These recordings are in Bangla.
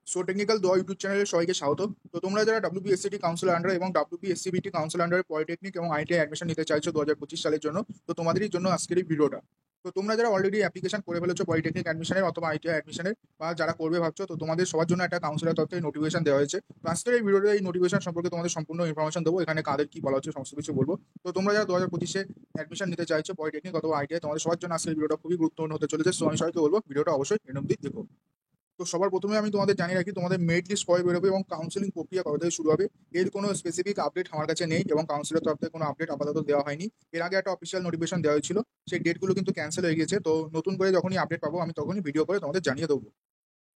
সো টেকনিক্যাল দোয়া ইউটিউব চ্যানেলে সবাইকে স্বাগত। তো তোমরা যারা WPSCT কাউন্সিল আন্ডার এবং WPSCBT কাউন্সিল আন্ডারে পলিটেকনিক এবং আইটিআই অ্যাডমিশন নিতে চাইছো 2025 সালের জন্য, তো তোমাদেরই জন্য আজকের এই ভিডিওটা। তো তোমরা যারা অলরেডি অ্যাপ্লিকেশন করে ফেলেছো পলিটেকনিক অ্যাডমিশনের অথবা আইটিআই অ্যাডমিশনের, বা যারা করবে ভাবছো, তো তোমাদের সবার জন্য একটা কাউন্সিলের তরফ থেকে নোটিফিকেশন দেওয়া হয়েছে। তো আজকের এই ভিডিওতে এই নোটিফিকেশন সম্পর্কে তোমাদের সম্পূর্ণ ইনফরমেশন দেবো, এখানে কাদের কি বলা হচ্ছে সমস্ত কিছু বলবো। তো তোমরা যারা 2025-এ অ্যাডমিশন নিতে চাইছো পলিটেকনিক অথবা আইটিআই, তোমাদের সবার জন্য আজকের ভিডিওটা খুবই গুরুত্বপূর্ণ হতে চলেছে। সো আমি সবাইকে বলবো ভিডিওটা অবশ্যই এন্ড অবধি দেখো। তো সবার প্রথমে আমি তোমাদের জানিয়ে রাখি, তোমাদের মেরিট লিস্ট কবে বেরোবে এবং কাউন্সিলিং প্রক্রিয়া কবে থেকে শুরু হবে, এর কোনো স্পেসিফিক আপডেট আমার কাছে নেই এবং কাউন্সিলের তরফ থেকে কোনো আপডেট আপাতত দেওয়া হয়নি। এর আগে একটা অফিসিয়াল নোটিফিকেশন দেওয়া হয়েছিল, সেই ডেটগুলো কিন্তু ক্যান্সেল হয়ে গেছে। তো নতুন করে যখনই আপডেট পাবো আমি তখনই ভিডিও করে তোমাদের জানিয়ে দেবো।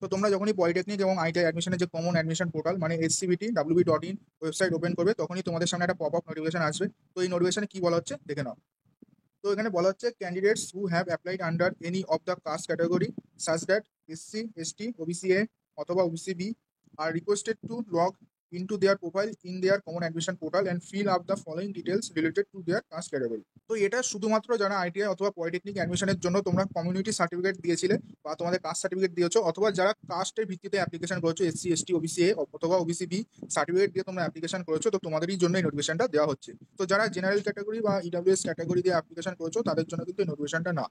তো তোমরা যখনই পলিটেকনিক এবং আইটিআই অ্যাডমিশনের যে কমন অ্যাডমিশন পোর্টাল মানে HCBT.wb.in ওয়েবসাইট ওপেন করবে, তখনই তোমাদের সামনে একটা পপ আপ নোটিফিকেশন আসবে। তো এই নোটিফিকেশনে কি বলা হচ্ছে দেখে নাও। তো এখানে বলা হচ্ছে candidates who have applied under any of the caste category such that SC, ST, OBCA অথবা OBCB are requested to log into their profile in their common admission portal and fill up the following details related to their caste category। তো এটা শুধুমাত্র যারা আইটিআই অথবা পলিটেকনিক অ্যাডমিশনের জন্য তোমরা কমিউনিটি সার্টিফিকেট দিয়েছিলে বা তোমাদের কাস্ট সার্টিফিকেট দিয়েছো, অথবা যারা কাস্টের ভিত্তিতে অ্যাপ্লিকেশন করেছো SC, ST, OBCA অথবা OBCB সার্টিফিকেট দিয়ে তোমরা অ্যাপ্লিকেশন করেছো, তো তোমাদেরই জন্য এই নোটিফিকেশনটা দেওয়া হচ্ছে। তো যারা জেনারেল ক্যাটাগরি বা EWS ক্যাটাগরি দিয়ে অ্যাপ্লিকেশন করেছো তাদের জন্য কিন্তু এই নোটিফিকেশনটা না।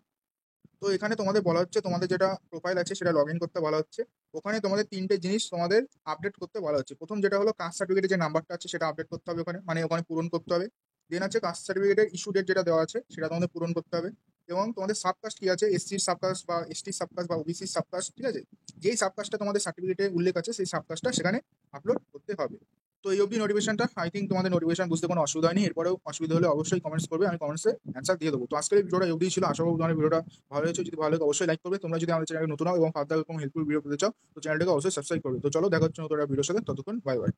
তো এখানে তোমাদের বলা হচ্ছে তোমাদের যেটা প্রোফাইল আছে সেটা লগ ইন করতে বলা হচ্ছে। ওখানে তোমাদের তিনটে জিনিস তোমাদের আপডেট করতে বলা হচ্ছে। প্রথম যেটা হলো কাস্ট সার্টিফিকেটের যে নাম্বারটা আছে সেটা আপডেট করতে হবে ওখানে, মানে ওখানে পূরণ করতে হবে। দেন আছে কাস্ট সার্টিফিকেটের ইস্যু ডেট যেটা দেওয়া আছে সেটা তোমাদের পূরণ করতে হবে। এবং তোমাদের সাবকাস্ট কি আছে, SCর সাবকাস্ট বা STর সাবকাস্ট বা OBCর সাবকাস্ট, ঠিক আছে, যেই সাবকাস্টটা তোমাদের সার্টিফিকেটে উল্লেখ আছে সেই সাবকাস্টটা সেখানে আপলোড করতে হবে। তো এই অবধি নোটিফিকেশনটা, আই থিঙ্ক তোমাদের নোটিফিকেশন বুঝতে কোনো অসুবিধা হয়নি। এরপরেও অসুবিধা হলে অবশ্যই কমেন্টস করবে, আমি কমেন্টসে অ্যান্সার দিয়ে দেবো। তো আজকের এই ভিডিওটা অবধি ছিল, আশা করব তোমাদের ভিডিওটা ভালো হয়েছে। যদি ভালো লাগে অবশ্যই লাইক করবে। তোমরা যদি আমাদের চ্যানেলে নতুন হও এবং ফার্দার এরকম হেল্পফুল ভিডিও পেতে চাও তো চ্যানেলটাকে অবশ্যই সাবস্ক্রাইব করবে। তো চলো দেখা হচ্ছে নতুন একটা ভিডিওর সাথে, ততক্ষণ বাই বাই।